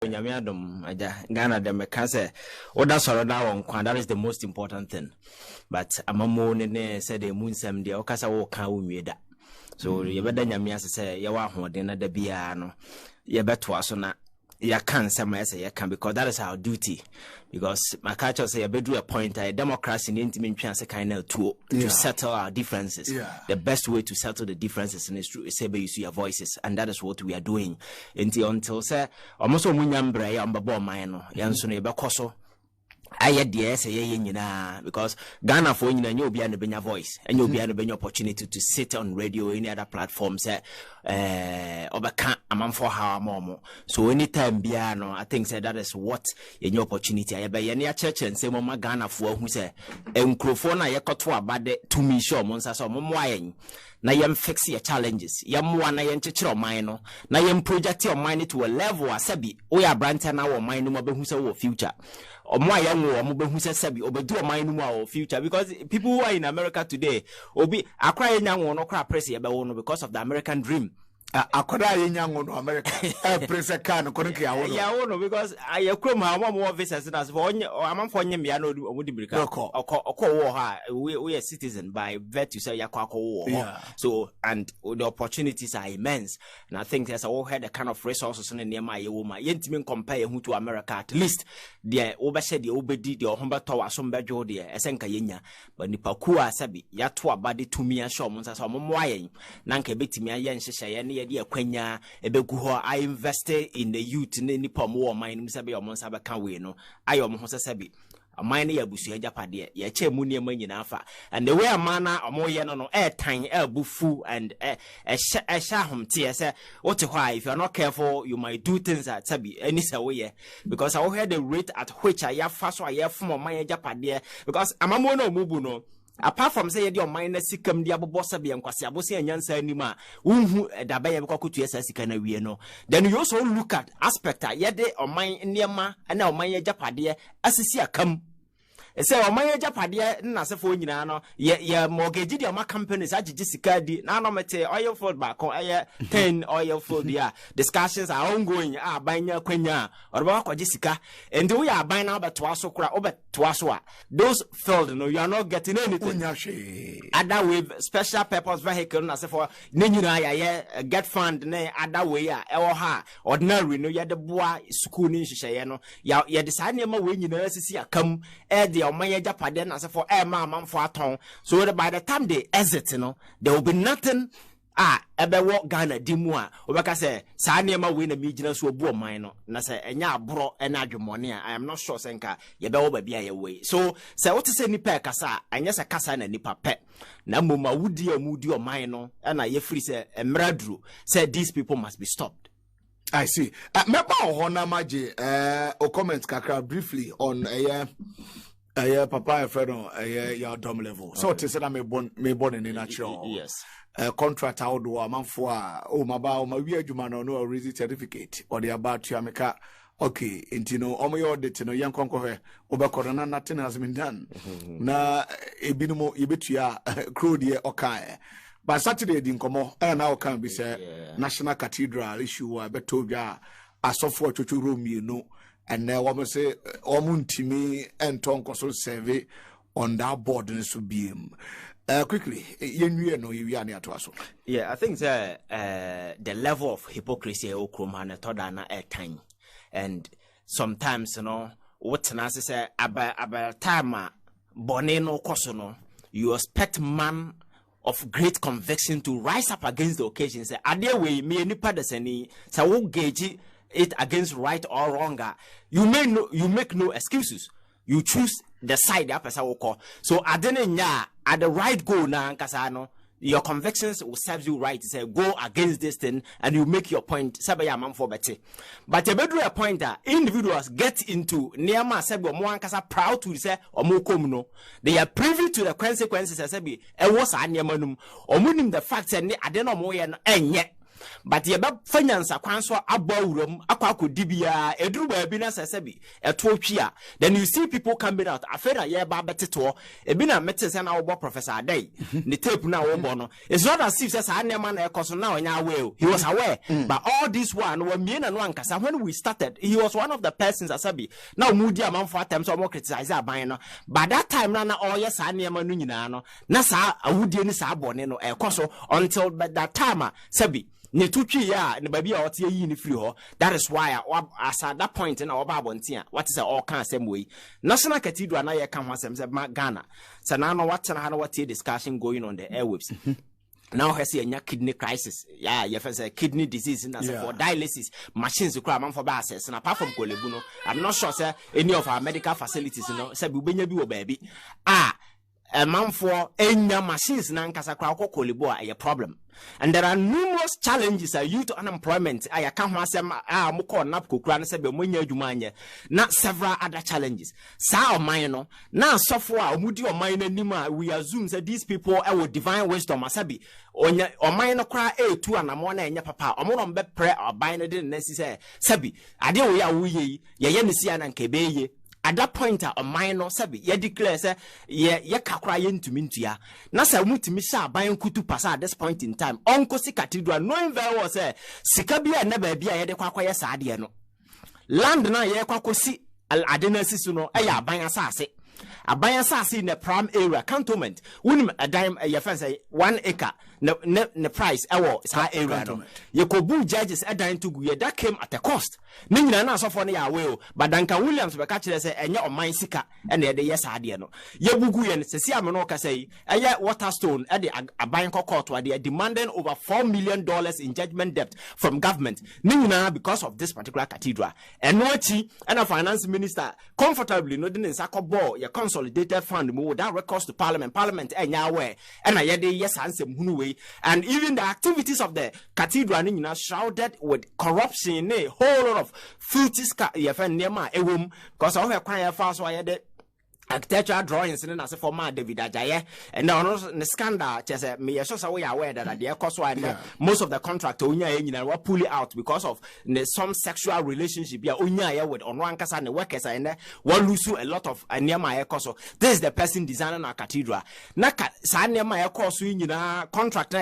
nyamiadum aja Ghana dem can say oda soro da won kwan, that is the most important thing. But amamo ne said the moon sem de okasa wo kan wo nwie da. So you better nyamia say ya wa hoden na da bia no ye beto aso na ya can say ya can, because that is our duty. Because my culture say you do a point democracy in intimate chance kind of tool to settle our differences. The best way to settle the differences is through say you see your voices, and that is what we are doing until say almost munyambre ya mbabo mine yanso na ebekoso aye de say ye nyina, because Ghana for nyina nyo bia no benya voice and you bia no benya opportunity to sit on radio or any other platform say obeka amamfo ha momo. So anytime bia no, I think say that is what your opportunity aye be ye na church and say mama Ghana for hu say enkrofo na ye koto abade to me sure monsa so momo ayen na yem fix your challenges yemwa na yen chechiro man no na yem project your mind to a level asabi we are branta na wo man no mabehu say wo future omo ayenwo omo behu say sabi obedu o man no mu our future, because people who are in America today obi akra yenyanwo no kra press ye be wo no because of the American dream. Akoda yenyanwo no America press kan ko nke yawo no yawo no, because ayekrom ha mo visitors na for amamfo nyem ya no omudi birika okwo ha we are citizen by virtue say yakwa wo. So and the opportunities are immense, and I think there's a had the kind of resources in near my woman yentimi compare who to America, at least the obese the obedi the ohomba to asomba jo de esenka yenya, but nipa ku asabi ya to abade to me asho mo nsa mo moayen na nka betimi ayen hyehyeye ne ye kwanya ebegu ho. I invested in the youth ne nipa mo man mi sabe omo nsa be kan we no ayo mo ho sabi amane ya busu ajapade ya che mu ne manyina afa, and the way amana omo ye no tan bufu and sha homte say what why if you are not careful you might do things that sabi any way, because I heard the rate at which I have fast or ya from my ajapade, because amamo no mubu no. Apart from say your mind sikam dia bobosa bi enkwase abosi anyansa anima unhu dabe ye kwakutu esa sika na wie no, then you also look at aspect ye de oman niema na oman ye japade asisi akam. Say oman ye japade na sefo nyina no ye mortgage di oma companies agigi sika di na no mete oil field back on 10 oil field dia discussions are ongoing banya kwanya or ba kwaji sika, and we are buying now beto aso kura obeto aso a those field no, you are not getting anything other with special purpose vehicle na sefo ne nyina ya get fund na other way a ewo ha ordinary no ya de boa school ni hyehyeye no ya de sa nema we nyina asisi akam de omanye japade na se for ma manfo aton. So by the time they exit, there will be nothing ebe wo Ghana dimu a obeka say sa nema we na migina so obu oman no na say enya abro na adwemone a I am not sure senka ye be wo ba bia ye we. So say what say nipa kasa anya say kasa na nipa pe na moma wudi amudi oman no na ye free say emradru say these people must be stopped. I see. Meba ohona maje o comment kakra briefly on papa Fredo your dom level. So to say that me born in natural. Yes. Contract out do amanfo a o maba o ma wi adwuma no no already certificate or the about to ameka. Okay, intino omo your audit no yankonko he obekoro na nothing has been done. Na ebinumo yebetua crew de okae. But Saturday din komo now can be say National Cathedral issue beto bia asofo atwotwo room you and now we say omuntimi enton console survey on that board and so be quickly yenwie no yewi ane ato. Yeah, I think the level of hypocrisy okrom na toda na time, and sometimes what na say about time bone no koso no, you expect man of great conviction to rise up against the occasion. Say, "Ade way me nipa desani say wo gauge it against right or wrong. You make no excuses. You choose the side that person will call. So at the right goal na nkasa your convictions will serve you right to say go against this thing and you make your point. But a better point that individuals get into nearma sebo mo ankasa proud to say omo they are privy to the consequences as be e was anemanum omunim the fact say ade no mo ye no enye. but ye ba finance akwanso abawuram akwako dibia eduru ba bi na sesebi eto twia. Then you see people coming out afena ye ba beteto ebi na metese na wo Professor Adai ni tape na wo bo no. It's not as if say anema na ekoso na onya aware. He was aware, but all this one we me na no ankasa when we started he was one of the persons asabi now mudi amanfo atem so mo criticize aban no. By that time na all yes anema no nyina no na sa awudie ni sa abone no ekoso until that time sabi ne tutwi ya ne baby a wote yi ni free ho. That is why as at that point na oba abontia what is all kan asem we National Cathedral na ye kan ho asem se Ghana so now no what na what discussion going on the airwaves. Now has a kidney crisis. Yeah, you have a kidney disease and for dialysis machines to cram for basses. And apart from Kolebuno, I'm not sure sir any of our medical facilities, you know, say we baby. A man for any machines nankasa crowd Kolebo a problem. And there are numerous challenges due to unemployment. I can't moko napko kran sebe monye jumanye. Not several other challenges. Sa o minor. Now software mudi o minor nima we assume that these people with divine wisdom asabi. Onya o minor cry tu anamona enya papa. Omo be pray or bind it necessary. Sabi. Ade we ya wuye ye nisi anankebeye. At that point, a minor sabi, ye declare, say, ye kakra yen to mintia. Nasa mutimi sha bayan kutu pasa at this point in time. Onko si cathedral, knowing very well, say, Sikabia never be a yedekwa ya sadiano. Land na ye kwako si al adenasisuno, aya bayan sase. A bayan sase in the prime area, cantonment, unim a dime a yafense 1 acre. Ne price is high area no. Ye kobu judges a dime to guye that came at a cost. Nina na so for ne will, but Duncan Williams be catch say enya o mine sika and the yes adie no. Ye bugu yen se si ameno ka say eye Waterstone e de aban court where they are demanding over $4 million in judgment debt from government. Nina because of this particular cathedral. And nochi and a finance minister comfortably no din sakobo ye consolidated fund mo that records to parliament enya where and a ye yes ansem hunu. And even the activities of the cathedral are shrouded with corruption, a whole lot of filthy because of her choir fast why the architectural drawings in as a former David Ajaye and now the scandal just me so we are aware that the cost most of the contract were pulled out because of some sexual relationship with onwankasa and workers and one lose a lot of near my cost. This is the person designing our cathedral. Naka near my cost contract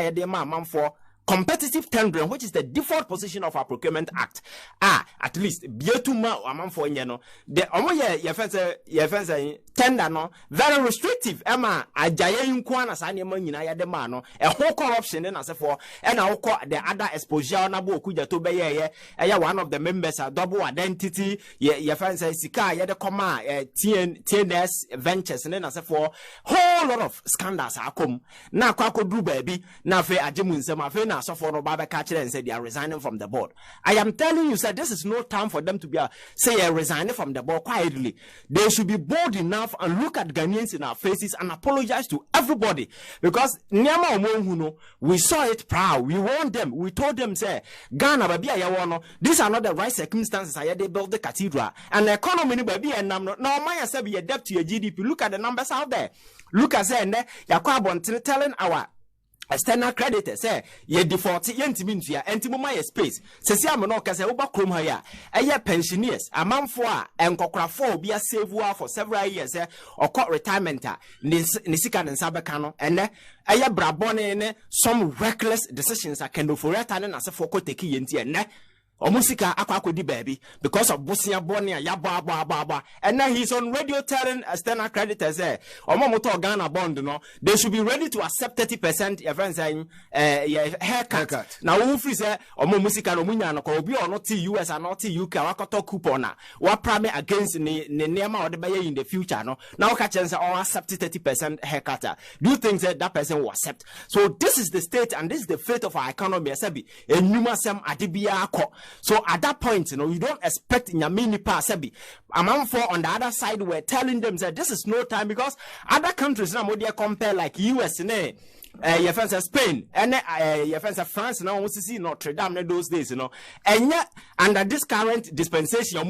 for competitive tendering, which is the default position of our Procurement Act. At least bietuma amam for nyeno. The tender no very restrictive. Emma ajaye yunkwana sanye nyina ya dema no. A whole corruption na se for and the other exposure na bo kuja to be one of the members a double identity. Sika ye de koma TNS Ventures na se for whole lot of scandals akom. Na kwa kodru baby na fe ajemun sema fe na so for no baba catcher and said they are resigning from the board. I am telling you, sir, this is no time for them to be resigning from the board quietly. They should be bold enough and look at Ghanaians in our faces and apologize to everybody. Because we saw it proud. We warned them. We told them, say, Ghana, these are not the right circumstances. They built the cathedral. And the economy, and now my be a debt to your GDP. Look at the numbers out there. Look at that. Telling our external creditors say ye default yentimintua entimoma ye space sesi ameno ka say oba krom ha ya eye pensioners amanfo a enkokrafo obi a save for several years okọ retirement ne sika ne nsabeka no ene eye brabone ne some reckless decisions a kendo for return na se for ko take yenti ene Omusika akwakodi baby because of Bosia Bonia Yaba. And now he's on radio telling external creditors Omomoto Ghana bond no they should be ready to accept 30% your friends saying haircut. Now Ufri say Omomusika no munya no ko obi or not US and not UK wakoto coupon na what prime against ne nema or the buyer in the future no now catch say or accept 30% haircut. Do you think that person will accept? So this is the state and this is the fate of our economy asabi enuma sem adibia akọ. So at that point, you don't expect Nyamini Pasabi. Amanfo on the other side were telling them that this is no time because other countries now they compare like US your friends are Spain, and your friends are France. Now we see Notre Dame those days, and yet under this current dispensation,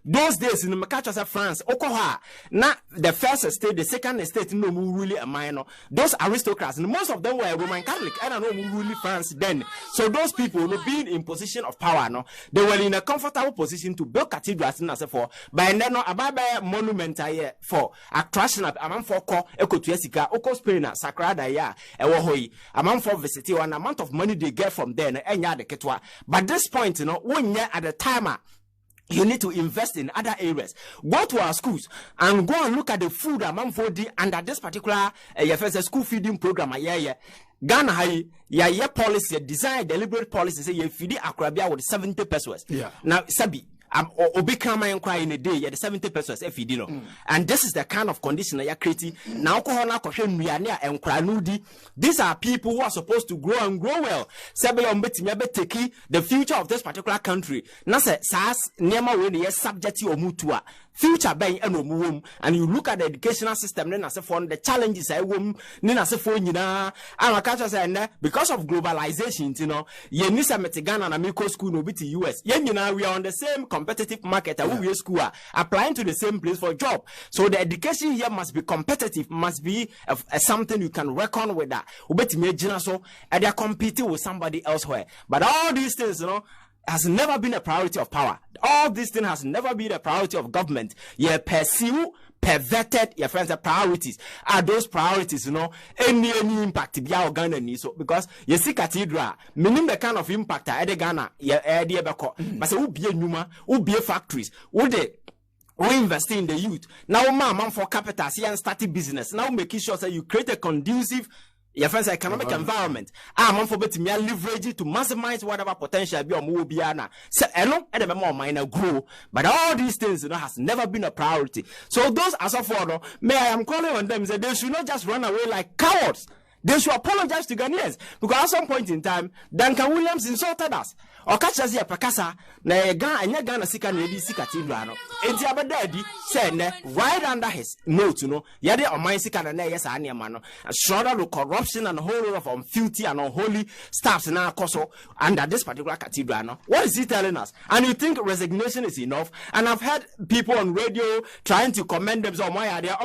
those days in the catchers of France, Okoha, not the first estate, the second estate, no really a minor. Those aristocrats, and most of them were Roman Catholic. I don't know who really France then. So those people, being in position of power, they were in a comfortable position to build cathedrals and so forth. But then, a monument for attraction of amount for call Ecotuesica, Oko Spain, Sacrada, ya, Ewohoi, amount for visiting, one amount of money they get from there, and ya the Ketwa. But this point, 1 year at a time, you need to invest in other areas. Go to our schools and go and look at the food amount for the under this particular school feeding program. Ghana ya policy, design deliberate policy say you feed Akrabia with 70 pesos. Yeah. Now Sabi Obikama and cry in a day, the 70 pesos FED. And this is the kind of condition that you're creating. Now, these are people who are supposed to grow and grow well. The future of this particular country. Subject to mutua. Future by and you look at the educational system, then as a phone, the challenges I womb, then as a phone, because of globalization, you need some Ghana and Amico school no be to US. We are on the same competitive market and we school applying to the same place for a job. So the education here must be competitive, must be something you can reckon with that. And they're competing with somebody elsewhere. But all these things, has never been a priority of power. All these things has never been a priority of government. You pursue perverted your friends' priorities. Are those priorities, any impact be our Ghana needs so because you see cathedral, meaning the kind of impact at Ghana, but say who be a Numa, who be a factories, who they we invest in the youth. Now man for capital, see and starting business. Now making sure that you create a conducive your friends economic environment. I'm for betting me leverage it to maximize whatever potential be or move biana. So and the more minor grow, but all these things has never been a priority. So those as of for may I am calling on them that they should not just run away like cowards. They should apologize to Ghanaians because at some point in time, Duncan Williams insulted us. Or catch us here, Pacasa, Ghana Sika Nedi Sika Tidrano. And the other daddy said, right under his note, Yadi or my Sika and yes, Animano, a shrouded with corruption and whole of filthy and unholy staffs in our coso under this particular cathedral. What is he telling us? And you think resignation is enough? And I've heard people on radio trying to commend them on my idea.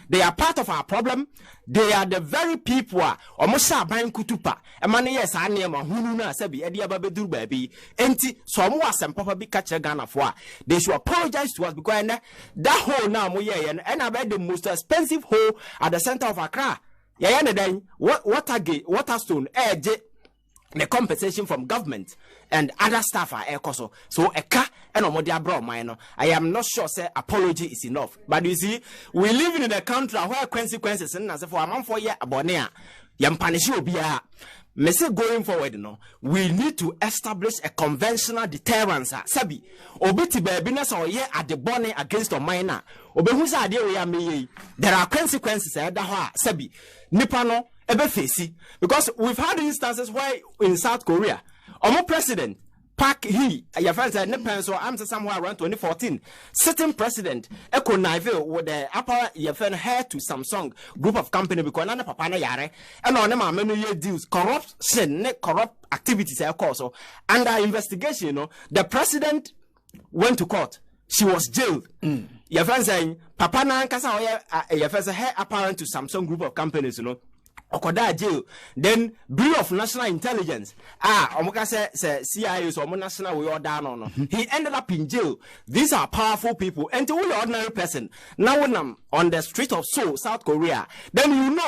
They are part of our problem. They are the very people almost buying kutupa. A man, yes, I name a hununa sabi edia babedu baby. Enti so more some papa be catch a Ghana for. They should apologize to us because that hole now and I bet the most expensive hole at the center of Accra. Yeah, then Waterstone, the compensation from government and other staff are ecoso. So a car and omodia bro minor. I am not sure say apology is enough. But you see, we live in a country where consequences and as for a month for year abonea. Yam punish you be a message going forward, we need to establish a conventional deterrence. Sabi, obiti babiness or ye at the bonnet against a minor. Obehusa idea we are me. There are consequences at the Sabi. Nipano. Because we've had instances where in South Korea, our president, Park Hee, your friends at Nippon, so I'm somewhere around 2014, sitting president, Eko Naiville, with the upper your friend heir to Samsung group of company because none of Papana Yare, and on them many year deals, corruption, corrupt activities, of course. So, under investigation, the president went to court. She was jailed. Your friend saying, Papana Kasa, your friends heir apparent to Samsung group of companies, Okoda jail. Then Bureau of National Intelligence. Omoka say CIA so national we all down on. He ended up in jail. These are powerful people. And to the ordinary person, now when I'm on the street of Seoul, South Korea, then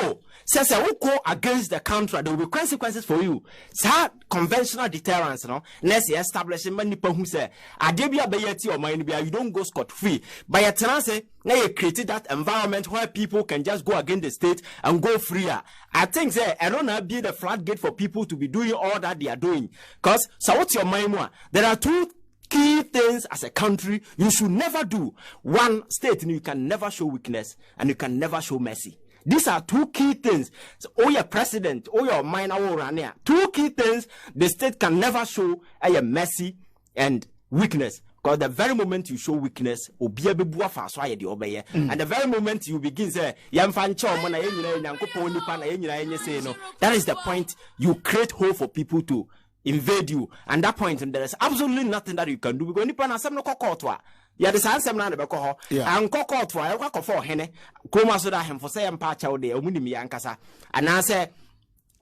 says I will go against the country, there will be consequences for you. It's conventional deterrence, Let's establish many people who say, Adebia Bayeti or Mindbia, you don't go scot free. By a tenance, now you created that environment where people can just go against the state and go freer. I think I don't have be the floodgate for people to be doing all that they are doing. Because so what's your mind? There are two key things as a country you should never do. One, state, you can never show weakness and you can never show mercy. These are two key things. So, your president, your minor runner. Two key things the state can never show a mercy and weakness. Because the very moment you show weakness, obi abebu afa so aye de obeye. And the very moment you begin say, yamfa nche omo na yenyina nyankopon nipa na yenyina yenye say no, that is the point you create hope for people to invade you. And that point, there is absolutely nothing that you can do because nipa na sem no kokotwa. Ya de sansem na de beko ho. An kokotwa, ya kwakofo hene. Kroma so da hemfo say empa cha wo de omunimi yankasa. Ana say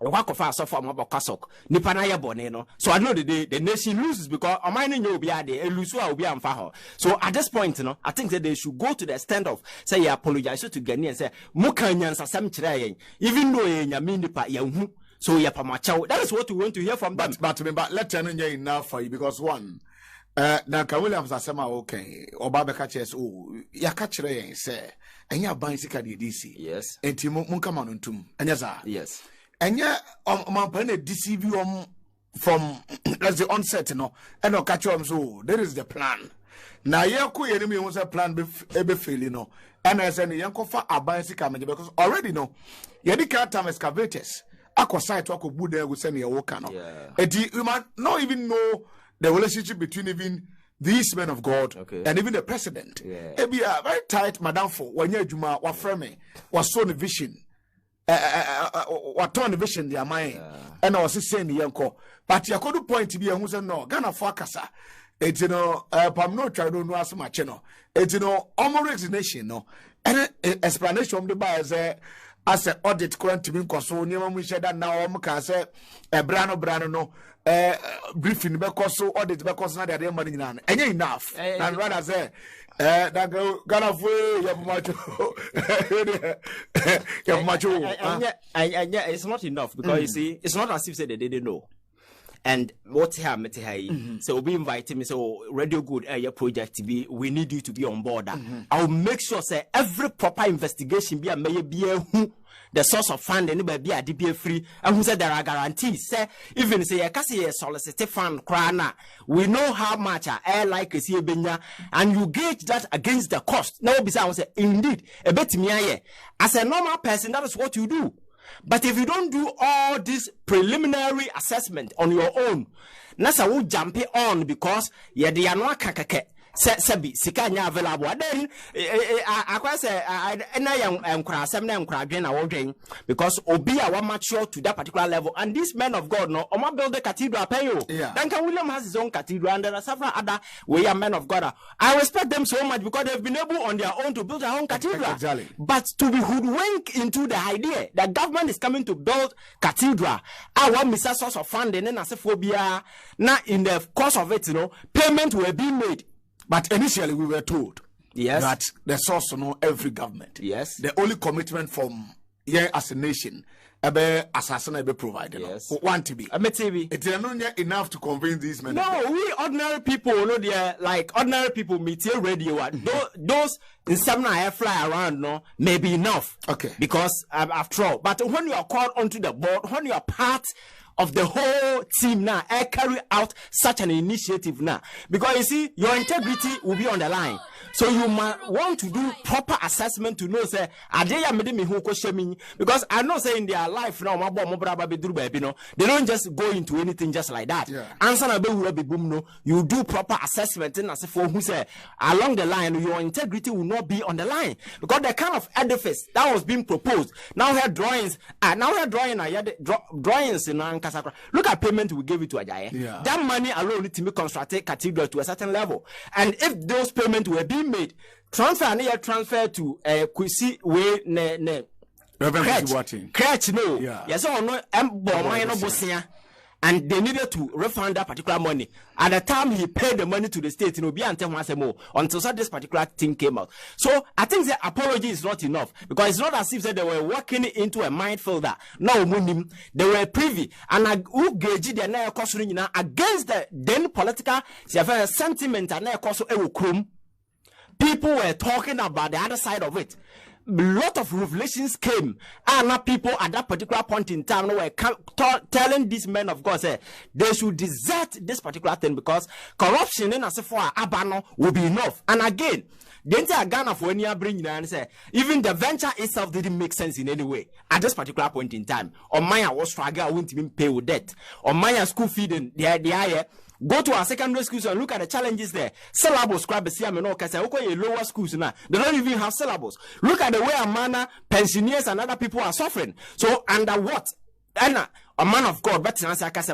wakofa so for mabokasok nipa na ye bone no. So I know the nation loses because omani nyo obi ade elusu a obi amfa ho. So at this point no, I think that they should go to the extent of say you apologize to Ghanaians and say muka nyansasam kire yen even though ye nyame nipa ye hu. So that is what we want to hear from them. But let's tell you enough for you because one, now Williams are sema okay. Obaba catches ya catch say, and ya buying sika DC. Yes. And Timo Munkamanuntum. And yes. And ya my penny deceive you from that's the onset, you know. And no catch you so there is the plan. Now ya ku enemy was a plan be fail, you know. And as any yanko for a buying sika because already no. Yadika time excavators. Site wako bude we send your worker no. And you might not even know the relationship between even these men of God and even the president. It be a very tight madam for when you juma wa frame was so the vision. What turn the vision their mind. And I was saying the yanko. But you could point to be a who no Ghana focasa. It's you know pam no try don't know as much you know. It's you know almost resignation no. And explanation from the bar is as an audit current to be consul, we said that now can say a brano no briefing because so audit because not that money none. And enough. And rather say that go gonna and it's not enough because you see, it's not as if they didn't know. And what's happening? So we invite me. So Radio Good Area Project to be. We need you to be on board. I'll make sure say every proper investigation be a who the source of funding be a DBA free and who said there are guarantees. Say even say a solicited fund crana. We know how much air like is here benya and you gauge that against the cost. Now besides say indeed a bit me as a normal person that is what you do. But if you don't do all this preliminary assessment on your own, nasa will jump on because ye de anwa kakake sebi sika nya available. Then I say na yam nkra asem na nkra adwen na wodwen because obi a wa mature to that particular level and this men of God no omo build the cathedral payo. Duncan William has his own cathedral and there are several other we are men of God. I respect them so much because they've been able on their own to build their own cathedral. Exactly. But to be hoodwinked into the idea that government is coming to build cathedral, our Mr. source of funding and asephobia now in the course of it, you know, payment will be made. But initially we were told that the source to know every government. Yes. The only commitment from here as a nation ebe assassin ebe provided. Yes. Want to be. It's not enough to convince these men. No, we ordinary people, you know, they're like ordinary people meet here radio. Those in some air fly around, no, may be enough. Okay. Because after all, but when you are called onto the board, when you are part of the whole team now, I carry out such an initiative now. Because you see, your integrity will be on the line. So you might want to do proper assessment to know, say, because I know, say, in their life now, they don't just go into anything just like that. You do proper assessment and as for who say along the line, your integrity will not be on the line. Because the kind of edifice that was being proposed, now here drawings, drawings in look at payment we gave it to Ajaye. That money alone need to be constructed cathedral to a certain level. And if those payments were being made, transfer to Kwesi way ne crutch no. Yes, or no bosia. And they needed to refund that particular money. At the time he paid the money to the state, you know, be until once more until this particular thing came out. So I think the apology is not enough because it's not as if they were walking into a minefield. No, they were privy and who gauge the nail cost against the then political sentiment and nail cost. People were talking about the other side of it. Lot of revelations came, and now people at that particular point in time were telling these men of God say they should desert this particular thing because corruption in as for abano will be enough. And again, the entire Ghana for any bring and say even the venture itself didn't make sense in any way at this particular point in time. Or Maya was struggling, I wouldn't even pay with debt. Or Maya school feeding the Go to our secondary schools and look at the challenges there. Syllabus, lower schools now. They don't even have syllabus. Look at the way a manner pensioners and other people are suffering. So under what? And a man of God, but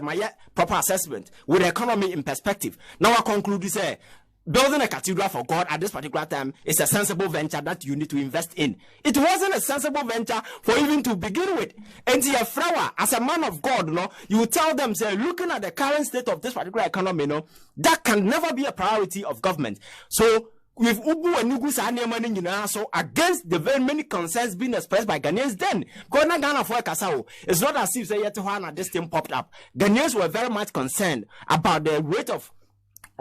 my proper assessment with the economy in perspective. Now I conclude to say, building a cathedral for God at this particular time is a sensible venture that you need to invest in. It wasn't a sensible venture for even to begin with. And your flower, as a man of God, you tell them, say, looking at the current state of this particular economy, that can never be a priority of government. So, with Ubu and Nugu so against the very many concerns being expressed by Ghanaians then, it's not as if this thing popped up. Ghanaians were very much concerned about the rate of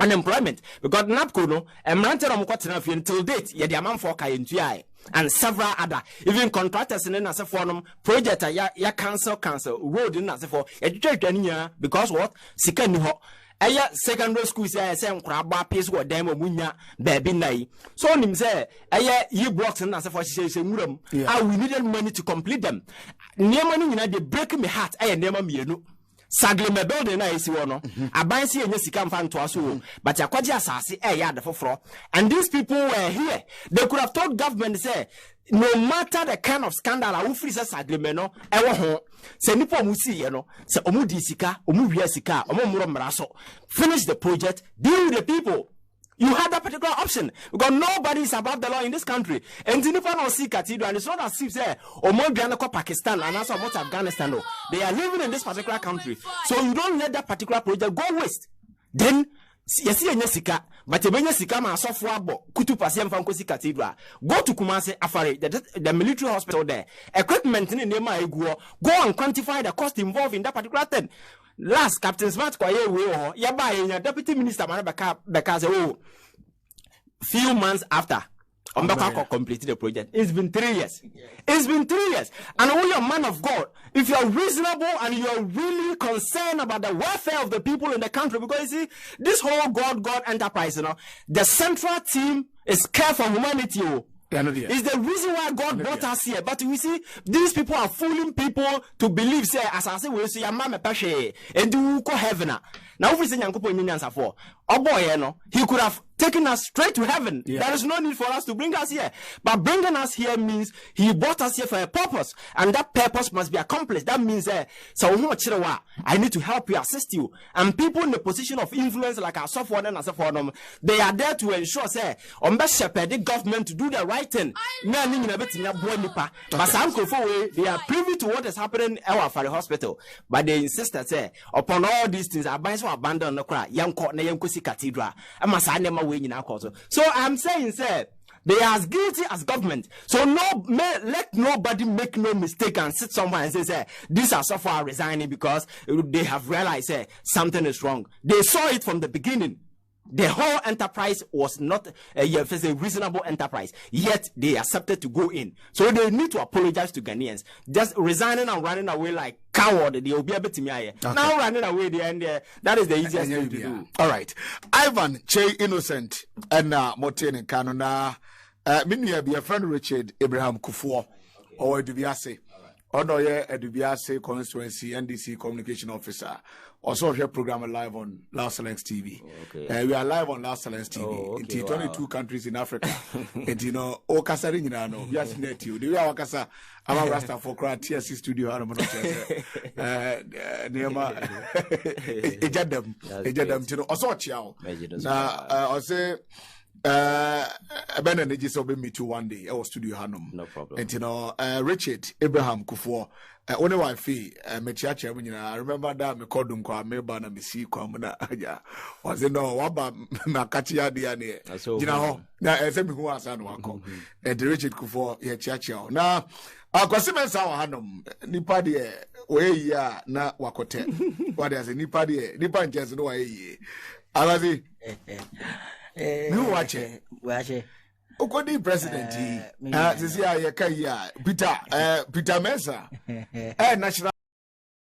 unemployment because NAPCO until date the amount for and several other even contractors in as a form project ya cancel road in as a for because what secondary school say nkraba pace go dem omunya baby nai so nim say ye blocks na say for muram we needed money to complete them niam ni nyina dey break me heart niam mienu sadly me building na esi wo no aban se enya sika mfa nto aso but akwaje asase ya de foforo and these people were here. They could have told government say no matter the kind of scandal I will free sadly me no e wo ho se nipa mu si ye no se omu di sika omu wi sika omu muro mraso finish the project, deal with the people. You had that particular option because nobody is above the law in this country. And the Nippon or see Cathedral, and it's not as if say Omo Pakistan and also about Afghanistan. No. They are living in this particular country. So you don't let that particular project go waste. Then you see a sika, but you sika ma software kutu pasiem from Kosi Cathedral. Go to Kumasi Afari, the military hospital there. Equipment in the go and quantify the cost involved in that particular thing. Last Captain Smart deputy minister few months after completed the project. It's been 3 years. It's been 3 years. And when you're a man of God, if you're reasonable and you're really concerned about the welfare of the people in the country, because you see, this whole God enterprise, the central team is care for humanity. It's the reason why God brought us here. But we see these people are fooling people to believe, say, as I say, we see a man and do go heaven. Now, if we say for oh boy, he could have taken us straight to heaven. Yeah. There is no need for us to bring us here. But bringing us here means he brought us here for a purpose, and that purpose must be accomplished. That means, so I need to help you, assist you. And people in the position of influence, like our software and software, they are there to ensure, say, shepherd the government to do the right thing. But some they are privy to what is happening at the hospital. But they insist that, say, upon all these things, I abandon the cry, young court, Cathedral. So I'm saying, sir, they are as guilty as government. So let nobody make no mistake and sit somewhere and say, these are so far resigning because they have realized something is wrong. They saw it from the beginning. The whole enterprise was not a reasonable enterprise, yet they accepted to go in. So they need to apologize to Ghanaians. Just resigning and running away like coward, they will be able to me. Okay. Now running away, that is the easiest thing to do. All right. Ivan, Che Innocent, and Moten Kanona, Minya be a friend Richard Abraham Kufuor, or Dubiase. Onoye Edubiase Constituency NDC Communication Officer. Also here program live on Loud Silence TV. Okay. We are live on Loud Silence TV. Oh, okay, in 22 countries in Africa. And Okasari Ninano, yes, net you. Do you have Okasa? I'm a Rasta for TSC studio. I'm not Nema Ejadam, also Chiao. I say, Ben and Nijis will be me too one day. I was studio Hanum. No problem. And Richard Abraham Kufuor. Only wife, Mechiacha, I remember that me called him kwa meba na misi kwa muna aja. Was it no waba makachia diane. You know, na semi who was an wako. And Richard Kufuor, ye chiacha. Na, kwa sime sawa hanum, nipadi we ya na wakote. What is it? Nipa nches no ye. Alazi, you watch it. Ukodi president sisi ya Peter Mesa national